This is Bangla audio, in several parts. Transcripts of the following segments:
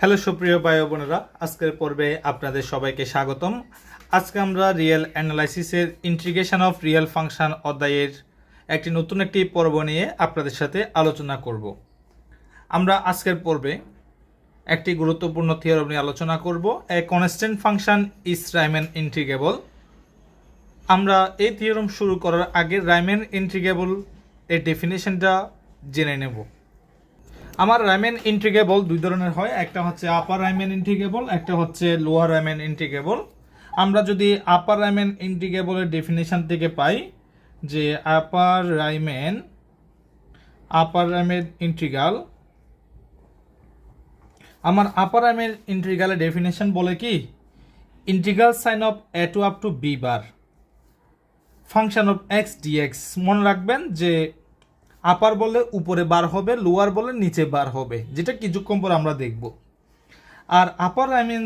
হ্যালো সুপ্রিয় ভাই ও বোনেরা, আজকের পর্বে আপনাদের সবাইকে স্বাগতম। আজকে আমরা রিয়েল অ্যানালাইসিসের ইন্টিগ্রেশন অফ রিয়েল ফাংশন অধ্যায়ের নতুন একটি পর্ব নিয়ে আপনাদের সাথে আলোচনা করব। আমরা আজকের পর্বে একটি গুরুত্বপূর্ণ থিওরেম নিয়ে আলোচনা করব, a constant function is Riemann integrable. আমরা এই থিওরেম শুরু করার আগে রাইম্যান ইন্টিগ্রেবল এর ডেফিনেশনটা জেনে নেব। আমার রাইম্যান ইন্টিগ্রেবল দুই ধরনের হয়, একটা হচ্ছে আপার রাইম্যান ইন্টিগ্রেবল, একটা হচ্ছে লোয়ার রাইম্যান ইন্টিগ্রেবল। আমরা যদি আপার রাইম্যান ইন্টিগ্রেবলের ডেফিনেশন থেকে পাই যে আপার রাইম্যান ইন্টিগ্রাল, আমার আপার রাইম্যান ইন্টিগ্রালের ডেফিনেশন বলে কি, integral sign of A to up to B bar function of x DX. মনে রাখবেন যে আপার বলে উপরে বার হবে, লোয়ার বলে নিচে বার হবে, যেটা কিছুক্ষণ পর আমরা দেখব। আর আপার রাইম্যান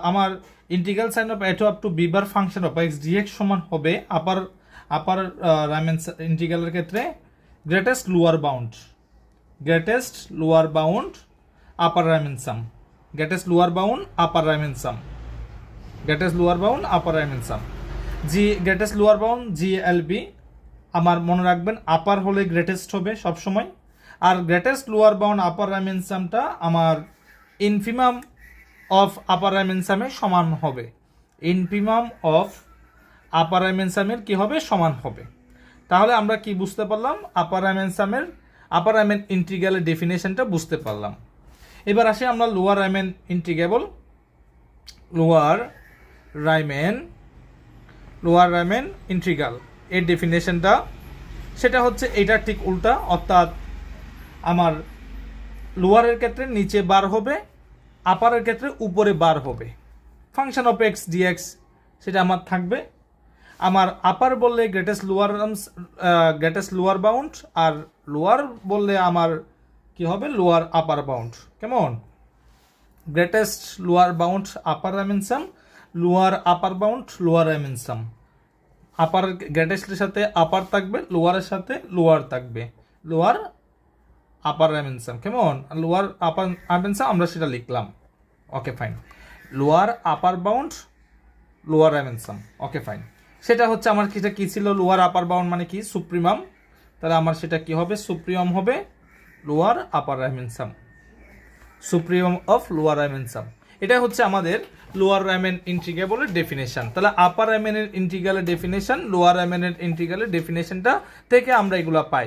আমার integral sign of A to up to B bar function of x dx সমান হবে আপার রাইম্যান ইন্টিগ্রালের ক্ষেত্রে greatest lower bound upper Riemann sum, greatest lower bound upper Riemann sum, G greatest lower bound GLB। আমার মনে রাখবেন আপার হলে গ্রেটেস্ট হবে সব সময়, আর greatest lower bound upper Lyman সামটা আমার ইনফিমাম অফ আপার রাইম্যান সামের সমান হবে, ইনফিমাম অফ আপার রাইম্যান সামের কি হবে, সমান হবে। তাহলে আমরা কি বুঝতে পারলাম, আপার রাইম্যান ইন্টিগ্রালের ডেফিনেশনটা বুঝতে পারলাম। এবার আসি আমরা লোয়ার রাইম্যান ইন্টিগ্রাল এর ডেফিনেশনটা, সেটা হচ্ছে এটা ঠিক উল্টা, অর্থাৎ আমার লোয়ারের ক্ষেত্রে নিচে বার হবে, আপারের ক্ষেত্রে উপরে বার হবে। ফাংশন অফ এক্স ডিএক্স সেটা আমার থাকবে। আমার আপার বললে গ্রেটেস্ট লোয়ার বাউন্ড, আর লোয়ার বললে আমার কি হবে, লোয়ার আপার বাউন্ড। কেমন, greatest lower bound upper Riemann sum, lower upper bound lower Riemann সাম। আপার গ্রেটেস্টের সাথে আপার থাকবে, লোয়ারের সাথে লোয়ার থাকবে, লোয়ার আপার রাইম্যান সাম। কেমন, লোয়ার আপার রাইম্যান সাম আমরা সেটা লিখলাম, okay fine. Lower upper bound lower Riemann sum, okay fine. সেটা হচ্ছে আমার সেটা কি ছিল, লোয়ার আপার বাউন্ড মানে কি, সুপ্রিমাম। তাহলে আমার সেটা কি হবে, সুপ্রিমাম হবে lower upper Riemann sum, supremum of lower Riemann sum. এটা হচ্ছে আমাদের লোয়ার রাইম্যান ইন্টিগ্রেবলের ডেফিনেশন। তাহলে আপার রাইম্যানের ইন্টিগ্রালের ডেফিনেশন, লোয়ার রাইম্যানের ইন্টিগ্রালের ডেফিনেশনটা থেকে আমরা এগুলো পাই।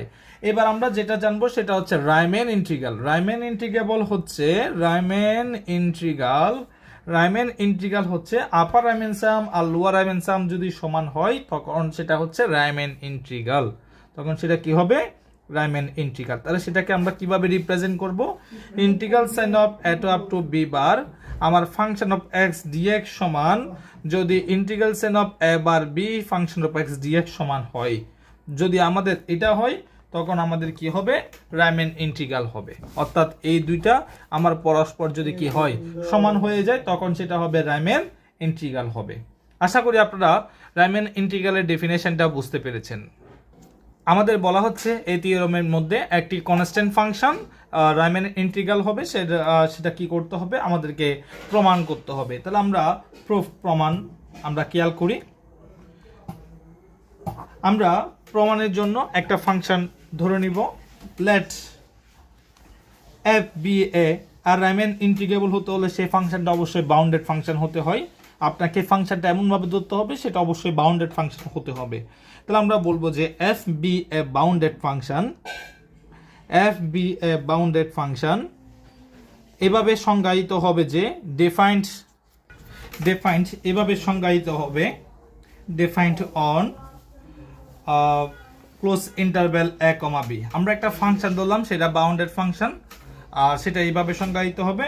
এবার আমরা যেটা জানবো সেটা হচ্ছে রাইম্যান ইন্টিগ্রাল। রাইম্যান ইন্টিগ্রাল হচ্ছে আপার রাইম্যান সাম আর লোয়ার রাইম্যান সাম যদি সমান হয় তখন সেটা হচ্ছে রাইম্যান ইন্টিগ্রাল, তখন সেটা কি হবে, রাইম্যান ইন্টিগ্রাল। তাহলে সেটাকে আমরা কিভাবে রিপ্রেজেন্ট করব, integral sign of A to up to B bar আমার ফাংশন অফ এক্স ডিএক্স সমান, যদি integral sign of A bar B function of x dx সমান হয়, যদি আমাদের এটা হয় তখন আমাদের কি হবে, রাইম্যান ইন্টিগ্রাল হবে। অর্থাৎ এই দুইটা আমার পরস্পর যদি কি হয়, সমান হয়ে যায়, তখন সেটা হবে রাইম্যান ইন্টিগ্রাল হবে। আশা করি আপনারা রাইম্যান ইন্টিগ্রালের ডেফিনেশনটা বুঝতে পেরেছেন। আমাদের বলা হচ্ছে এই থিওরেমের মধ্যে একটি কনস্ট্যান্ট ফাংশন রাইম্যান ইন্টিগ্রাল হবে, সেটা কি করতে হবে, আমাদেরকে প্রমাণ করতে হবে। তাহলে আমরা প্রমাণ আমরা খেয়াল করি। আমরা প্রমাণের জন্য একটা ফাংশন ধরে নিব, লেট এফ বি এ। আর রাইম্যান ইন্টিগ্রেবল হতে হলে সেই ফাংশনটা অবশ্যই বাউন্ডেড ফাংশন হতে হয়। আপনাকে ফাংশনটা এমনভাবে ধরতে হবে সেটা অবশ্যই বাউন্ডেড ফাংশন হতে হবে। তাহলে আমরা বলবো যে F B A bounded function এভাবে সংজ্ঞায়িত হবে যে ডিফাইন্ড এভাবে সংজ্ঞায়িত হবে, defined on close interval A comma B. আমরা একটা ফাংশন ধরলাম, সেটা বাউন্ডেড ফাংশন, আর সেটা এইভাবে সংজ্ঞায়িত হবে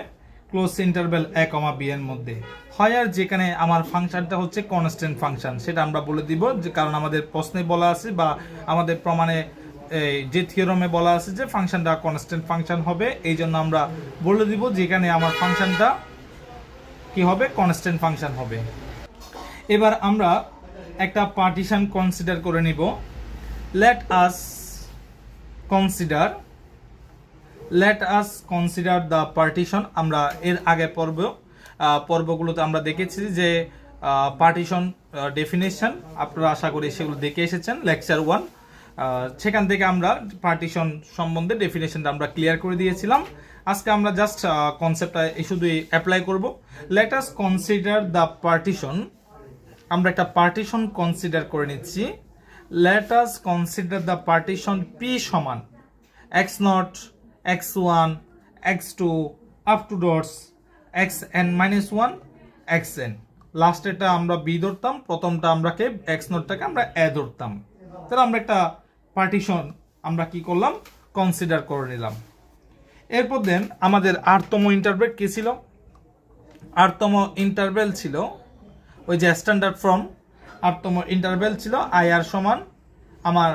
ক্লোজ ইন্টারভ্যাল এ কমা বি এর মধ্যে হয়। আর যেখানে আমার ফাংশনটা হচ্ছে কনস্ট্যান্ট ফাংশন সেটা আমরা বলে দিব, যে কারণ আমাদের প্রশ্নে বলা আছে বা আমাদের প্রমাণে যে থিওরেমে বলা আছে যে ফাংশনটা কনস্ট্যান্ট ফাংশন হবে, এই জন্য আমরা বলে দিব যেখানে আমার ফাংশনটা কি হবে, কনস্ট্যান্ট ফাংশন হবে। এবার আমরা একটা পার্টিশন কনসিডার করে নিব। Let us consider let us consider the partition. আমরা এর আগে পর্বগুলোতে আমরা দেখেছি যে পার্টিশন ডেফিনেশন, আপনারা আশা করি সেগুলো দেখে এসেছেন লেকচার 1। সেখান থেকে আমরা পার্টিশন সম্বন্ধে ডেফিনেশনটা আমরা ক্লিয়ার করে দিয়েছিলাম। আজকে আমরা জাস্ট কনসেপ্টটা শুধুই অ্যাপ্লাই করব। Let us consider the partition. আমরা একটা পার্টিশন কনসিডার করে নিচ্ছি। Let us consider the partition P সমান x0, x1, x2 up to dots xn-1 xn। লাস্টেরটা আমরা বি ধরতাম, প্রথমটা আমরাকে x0টাকে আমরা এ ধরতাম। তাহলে আমরা একটা পার্টিশন আমরা কি করলাম, কনসিডার করে নিলাম। এরপর দেন আমাদের আরতম ইন্টারভেল কি ছিল? আরতম ইন্টারভেল ছিল ওই যে স্ট্যান্ডার্ড ফর্ম। আরতম ইন্টারভেল ছিল আই আর সমান আমার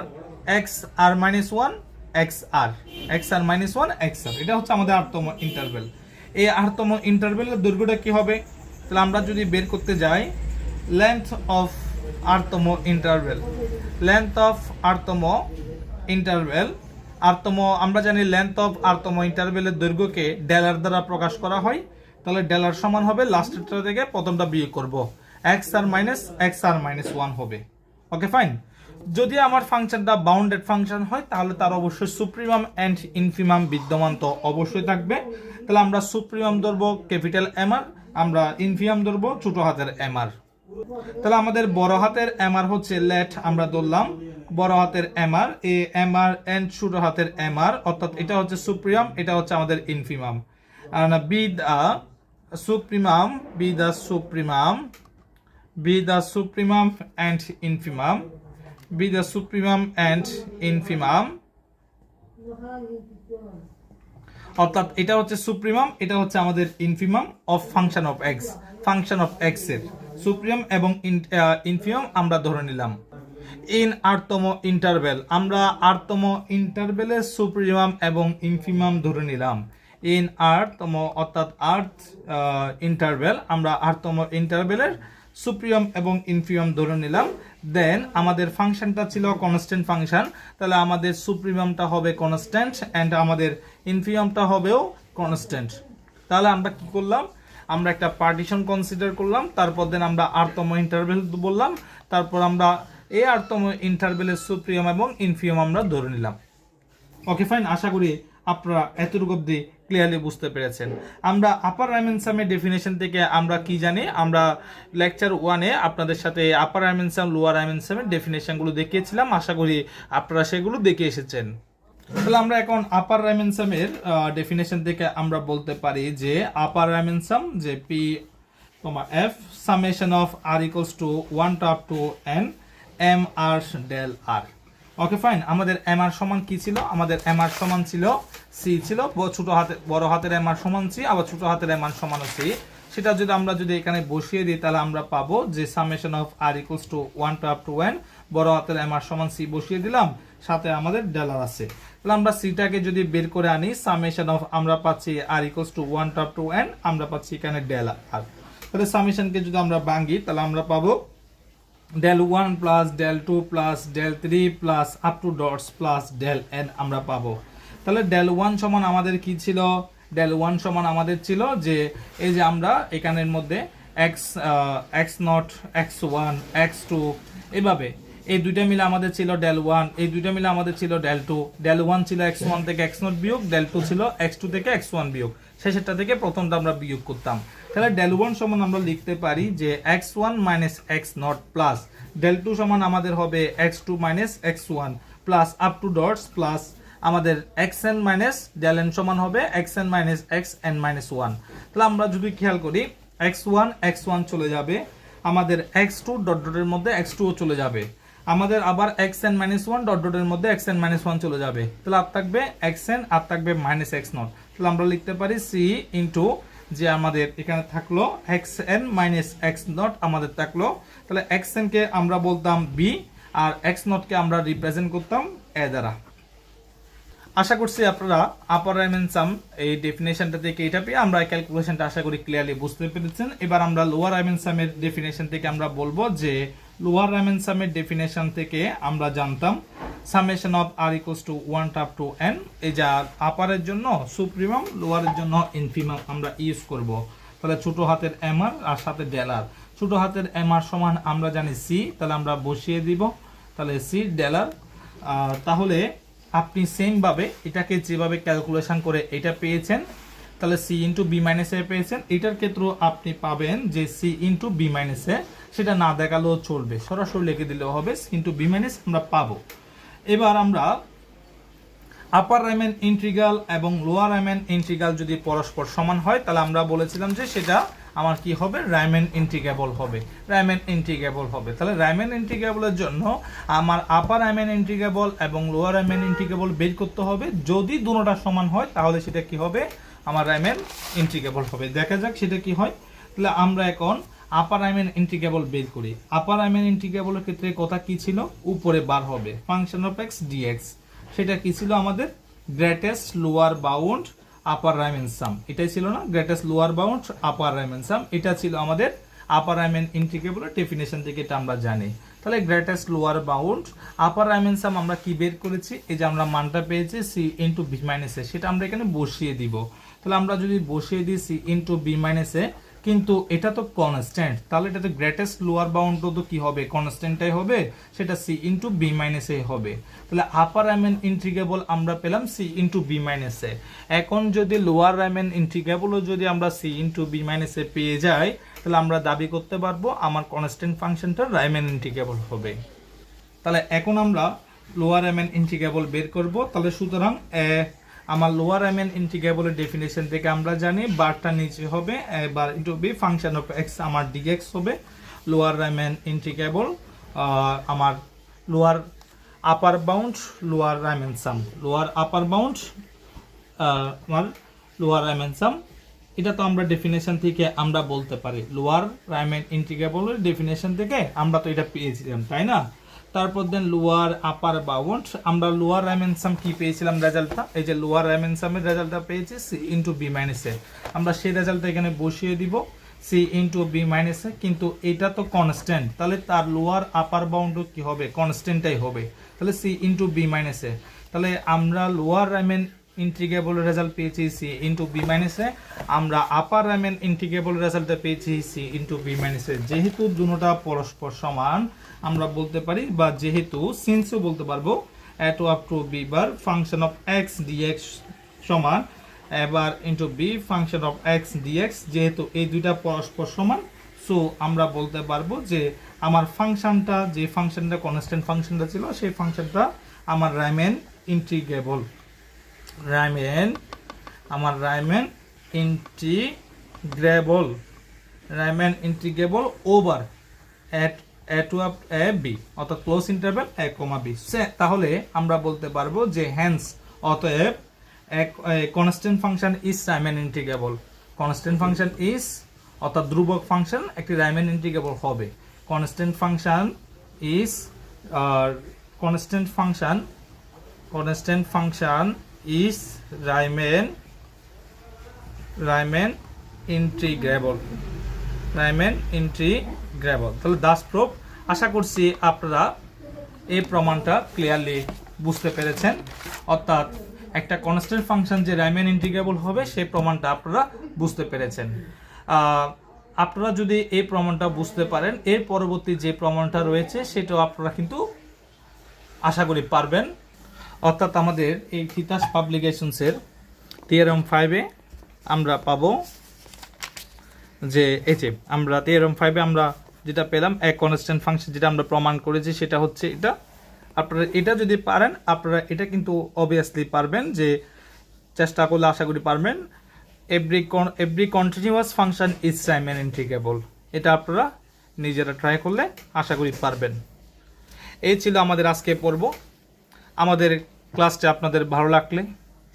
xr-1 xr, xr-1 xr। এটা হচ্ছে আমাদের আরতম ইন্টারভেল। এই আরতম ইন্টারভেলের দৈর্ঘ্যটা কি হবে? তাহলে আমরা যদি বের করতে যাই লেন্থ অফ আরতম ইন্টারভেল, লেন্থ অফ আরতম ইন্টারভেল, আরতম আমরা জানি লেন্থ অফ আরতম ইন্টারভেলের দৈর্ঘ্যকে ডেলার দ্বারা প্রকাশ করা হয়। তাহলে ডেলার সমান হবে লাস্টেরটা থেকে প্রথমটা বিয়োগ করব, xr-1 হবে। Okay fine. যদি আমার ফাংশনটা বাউন্ডেড ফাংশন হয় তাহলে তার অবশ্যই সুপ্রিমাম এন্ড ইনফিমাম বিদ্যমান তো অবশ্যই থাকবে। তাহলে আমরা সুপ্রিমাম ধরবো ক্যাপিটাল এম আর, আমরা ইনফিমাম ধরবো ছোট হাতের এম আর। তাহলে আমাদের বড় হাতের এম আর হচ্ছে লেট, আমরা ধরলাম বড় হাতের M R, A M R and ছোট হাতের এম আর, অর্থাৎ এটা হচ্ছে সুপ্রিমাম, এটা হচ্ছে আমাদের ইনফিমাম। আর না be the supremum, be the supremum, be the supremum and infimum, be the supremum and infimum। অর্থাৎ এটা হচ্ছে সুপ্রিমাম, এটা হচ্ছে আমাদের infimum of function of x, function of x এর সুপ্রিমাম এবং ইনফিমাম আমরা ধরে নিলাম। ইন আরতম ইন্টারভেল, আমরা আরতম ইন্টারভেলের সুপ্রিমাম এবং ইনফিমাম ধরে নিলাম। ইন আরতম অর্থাৎ আর্থ ইন্টারভেল, আমরা আরতম ইন্টারভেলের সুপ্রিমাম এবং ইনফিমাম ধরে নিলাম। দেন আমাদের ফাংশনটা ছিল কনস্ট্যান্ট ফাংশন, তাহলে আমাদের সুপ্রিমামটা হবে কনস্ট্যান্ট এন্ড আমাদের ইনফিমামটা হবেও কনস্ট্যান্ট। তাহলে আমরা কি করলাম, আমরা একটা পার্টিশন কনসিডার করলাম, তারপর দেন আমরা আরতম ইন্টারভেল বললাম, তারপর আমরা এই আরতম ইন্টারভেলের সুপ্রিমাম এবং ইনফিমাম আমরা ধরে নিলাম। ওকে ফাইন, আশা করি আপনারা এতটুকু অবধি ক্লিয়ারলি বুঝতে পেরেছেন। আমরা আপার রাইমেনসামের ডেফিনেশন থেকে আমরা কি জানি, আমরা লেকচার 1-এ আপনাদের সাথে আপার রাইমেনসাম লোয়ার রাইমেনসামের ডেফিনেশনগুলো দেখিয়েছিলাম, আশা করি আপনারা সেগুলো দেখে এসেছেন। তাহলে আমরা এখন আপার রাইমেনসামের ডেফিনেশন থেকে আমরা বলতে পারি যে আপার রাইমেনসাম যে P F summation of R equals to 1 up to N M R del R. Okay fine, আমাদের এম আর সমান কি ছিল? আমাদের এম আর সমান ছিল সি ছিল, ছোট হাতের বড় হাতের এম আর সমান সি, আবার ছোট হাতের এম আর সমান সি। সেটা যদি আমরা এখানে বসিয়ে দিই তাহলে আমরা পাবো যে summation of R equals to 1 up to N, বড় হাতের এম আর সমান সি বসিয়ে দিলাম, সাথে আমাদের ডলার আছে। তাহলে আমরা সিটাকে যদি বের করে আনি, সামেশন অফ আমরা পাচ্ছি আর equals to 1 up to n, আমরা পাচ্ছি এখানে ডলার আর। তাহলে সামেশনকে যদি আমরা ভাঙি তাহলে আমরা পাবো del 1 plus del 2 plus del 3 plus up to dots plus del n আমরা পাবো। তাহলে del 1 সমান আমাদের কি ছিল? del 1 সমান আমাদের ছিল যে এই যে আমরা এখানের মধ্যে x0, x1, x2 এভাবে এই দুইটা মিলে আমাদের ছিল del 1, এই দুইটা মিলে আমাদের ছিল del 2। del 1 ছিল x1 থেকে x0 বিয়োগ, del 2 ছিল x2 থেকে x1 বিয়োগ, শেষেরটা থেকে প্রথমটা আমরা বিয়োগ করতাম। তাহলে del 1 সমান আমরা লিখতে পারি যে x1 minus x0 plus del 2 সমান আমাদের হবে x2 minus x1 plus up to dots plus আমাদের xn মাইনাস del n সমান হবে xn মাইনাস xn মাইনাস 1। তাহলে আমরা যদি খেয়াল করি x1 চলে যাবে, আমাদের x2 ডট ডটের মধ্যে x2 ও চলে যাবে, আমাদের আবার xn মাইনাস 1 ডট ডটের মধ্যে xn মাইনাস 1 চলে যাবে। তাহলে আর থাকবে xn আর থাকবে মাইনাস x0। তাহলে আমরা লিখতে পারি c ইনটু যে আমাদের এখানে থাকলো xn মাইনাস x0 আমাদের থাকলো। তাহলে xn কে আমরা বলতাম b আর x0 কে আমরা রিপ্রেজেন্ট করতাম a দ্বারা। আশা করছি আপনারা আপার রাইমেনসাম এই ডেফিনেশনটা থেকে এটা পেয়ে আমরা ক্যালকুলেশনটা আশা করি ক্লিয়ারলি বুঝতে পেরেছেন। এবার আমরা লোয়ার রাইমেনসামের ডেফিনেশন থেকে আমরা বলবো যে লোয়ার রাইমেনসামের ডেফিনেশন থেকে আমরা জানতাম summation of R equals to 1 up to n, এই যা আপারের জন্য সুপ্রিমাম, লোয়ারের জন্য ইনফিমাম আমরা ইউজ করব। তাহলে ছোট হাতের এমআর আর সাথে ডেলার। ছোট হাতের এমআর সমান আমরা জানি সি, তাহলে আমরা বসিয়ে দিব, তাহলে সি ডেলার। তাহলে আপনি সেমভাবে এটাকে যেভাবে ক্যালকুলেশন করে এটা পেয়েছেন, তাহলে সি ইন্টু বি মাইনাস এ পেয়েছেন, এটার ক্ষেত্রেও আপনি পাবেন যে সি ইন্টু বি মাইনাস এ, সেটা না দেখালেও চলবে, সরাসরি লিখে দিলেও হবে সি ইন্টু বি মাইনাস আমরা পাবো। এবার আমরা আপার রাইম্যান ইন্টিগ্রাল এবং লোয়ার রাইম্যান ইন্টিগ্রাল যদি পরস্পর সমান হয়, তাহলে আমরা বলেছিলাম যে সেটা আমার কি হবে, রাইম্যান ইন্টিগ্রেবল হবে, রাইম্যান ইন্টিগ্রেবল হবে। তাহলে রাইম্যান ইন্টিগ্রেবলের জন্য আমার আপার রাইম্যান ইন্টিগ্রেবল এবং লোয়ার রাইম্যান ইন্টিগ্রেবল বের করতে হবে। যদি দুটোটা সমান হয় তাহলে সেটা কি হবে, আমার রাইম্যান ইন্টিগ্রেবল হবে। দেখা যাক সেটা কি হয়। তাহলে আমরা এখন আপার রাইম্যান ইন্টিগ্রেবল বের করি। আপার রাইম্যান ইন্টিগ্রেবলের ক্ষেত্রে কথা কি ছিল, উপরে বার হবে ফাংশন অফ এক্স ডিএক্স, সেটা কি ছিল আমাদের greatest lower bound upper Riemann সাম, এটাই ছিল না, greatest lower bound upper Riemann sum, এটা ছিল আমাদের আপার রাইম্যান ইন্টিগ্রেবলের ডেফিনেশন থেকে, এটা আমরা জানি। তাহলে greatest lower bound upper Riemann সাম আমরা কি বের করেছি, এই যে আমরা মানটা পেয়েছি সি ইন্টু বি মাইনাস এ, সেটা আমরা এখানে বসিয়ে দিব। তাহলে আমরা যদি বসিয়ে দিই সি ইন্টু বি মাইনাস এ, কিন্তু এটা তো কনস্ট্যান্ট, তাহলে এটা তো গ্রেটেস্ট লোয়ার বাউন্ডও তো কি হবে, কনস্ট্যান্টটাই হবে, সেটা সি ইন্টু বি মাইনাস এ হবে। তাহলে আপার রাইম্যান ইন্টিগ্রেবল আমরা পেলাম সি ইন্টু বি মাইনাস এ। এখন যদি লোয়ার রাইম্যান ইন্টিগ্রেবলও যদি আমরা সি ইন্টু বি মাইনাস এ পেয়ে যাই, তাহলে আমরা দাবি করতে পারবো আমার কনস্ট্যান্ট ফাংশনটা রাইম্যান ইন্টিগ্রেবল হবে। তাহলে এখন আমরা লোয়ার রাইম্যান ইন্টিগ্রেবল বের করব। তাহলে সুতরাং আমার লোয়ার রাইম্যান ইন্টিগ্রেবলের ডেফিনেশন থেকে আমরা জানি বারটা নিচে হবে, bar into B function of X আমার ডিএক্স হবে। লোয়ার রাইম্যান ইন্টিগ্রেবল আমার lower upper bound lower Riemann sum, lower upper bound আমার লোয়ার রাইম্যান সাম, এটা তো আমরা ডেফিনেশন থেকে আমরা বলতে পারি, লোয়ার রাইম্যান ইন্টিগ্রেবলের ডেফিনেশন থেকে আমরা তো এটা পেয়েছিলাম, তাই না। তারপর দেন লোয়ার আপার বাউন্ড, আমরা লোয়ার রাইম্যান সাম কি পেয়েছিলাম রেজাল্টটা, এই যে লোয়ার রাইম্যান সামের রেজাল্টটা পেয়েছি সি ইন্টু বি মাইনাস এ, আমরা সেই রেজাল্টটা এখানে বসিয়ে দিব সি ইন্টু বি মাইনাস এ, কিন্তু এটা তো কনস্ট্যান্ট, তাহলে তার লোয়ার আপার বাউন্ডও কি হবে, কনস্ট্যান্টটাই হবে, তাহলে সি ইন্টু বি মাইনাস এ। তাহলে আমরা লোয়ার রাইম্যান ইন্টিগ্রেবলের রেজাল্ট পেয়েছি সি ইন্টু বি মাইনাস এ, আমরা আপার রাইম্যান ইন্টিগ্রেবলের রেজাল্টটা পেয়েছি সি ইন্টু বি মাইনাস এ। যেহেতু দুটোটা পরস্পর সমান আমরা বলতে পারি, বা যেহেতু সিন্সও বলতে পারবো, a to up to B bar function of x dx সমান এবার into B function of x dx, যেহেতু এই দুইটা পরস্পর সমান, সো আমরা বলতে পারবো যে আমার ফাংশনটা, যে ফাংশনটা কনস্ট্যান্ট ফাংশনটা ছিল, সেই ফাংশনটা আমার রাইম্যান ইন্টিগ্রেবল, আমার Riemann integrable over a to up a b, অর্থাৎ ক্লোজ ইন্টারভ্যাল এ কমা বি। তাহলে আমরা বলতে পারবো যে হ্যান্স অতএব constant function is Riemann integrable, constant function is অর্থাৎ ধ্রুবক ফাংশন একটি রাইম্যান ইন্টিগ্রেবল হবে। Constant function is constant function is Riemann integrable, তাহলে দাস প্রুফ। আশা করছি আপনারা এই প্রমাণটা ক্লিয়ারলি বুঝতে পেরেছেন, অর্থাৎ একটা কনস্ট্যান্ট ফাংশন যে রাইম্যান ইন্টিগ্রেবল হবে সেই প্রমাণটা আপনারা বুঝতে পেরেছেন। আপনারা যদি এই প্রমাণটা বুঝতে পারেন, এর পরবর্তী যে প্রমাণটা রয়েছে সেটাও আপনারা কিন্তু আশা করি পারবেন। অর্থাৎ আমাদের এই তিতাস পাবলিকেশনসের থিওরেম 5-এ আমরা পাবো যে এই যে আমরা থিওরেম 5-এ আমরা যেটা পেলাম, এক কনস্ট্যান্ট ফাংশন যেটা আমরা প্রমাণ করেছি সেটা হচ্ছে এটা। আপনারা এটা যদি পারেন, আপনারা এটা কিন্তু অবভিয়াসলি পারবেন, যে চেষ্টা করলে আশা করি পারবেন। Every continuous function is Riemann integrable, এটা আপনারা নিজেরা ট্রাই করলে আশা করি পারবেন। এই ছিল আমাদের আজকে পর্ব। আমাদের ক্লাসটা আপনাদের ভালো লাগলে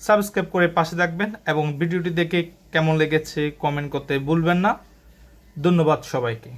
সাবস্ক্রাইব করে পাশে থাকবেন এবং ভিডিওটি দেখে কেমন লেগেছে কমেন্ট করতে ভুলবেন না। ধন্যবাদ সবাইকে।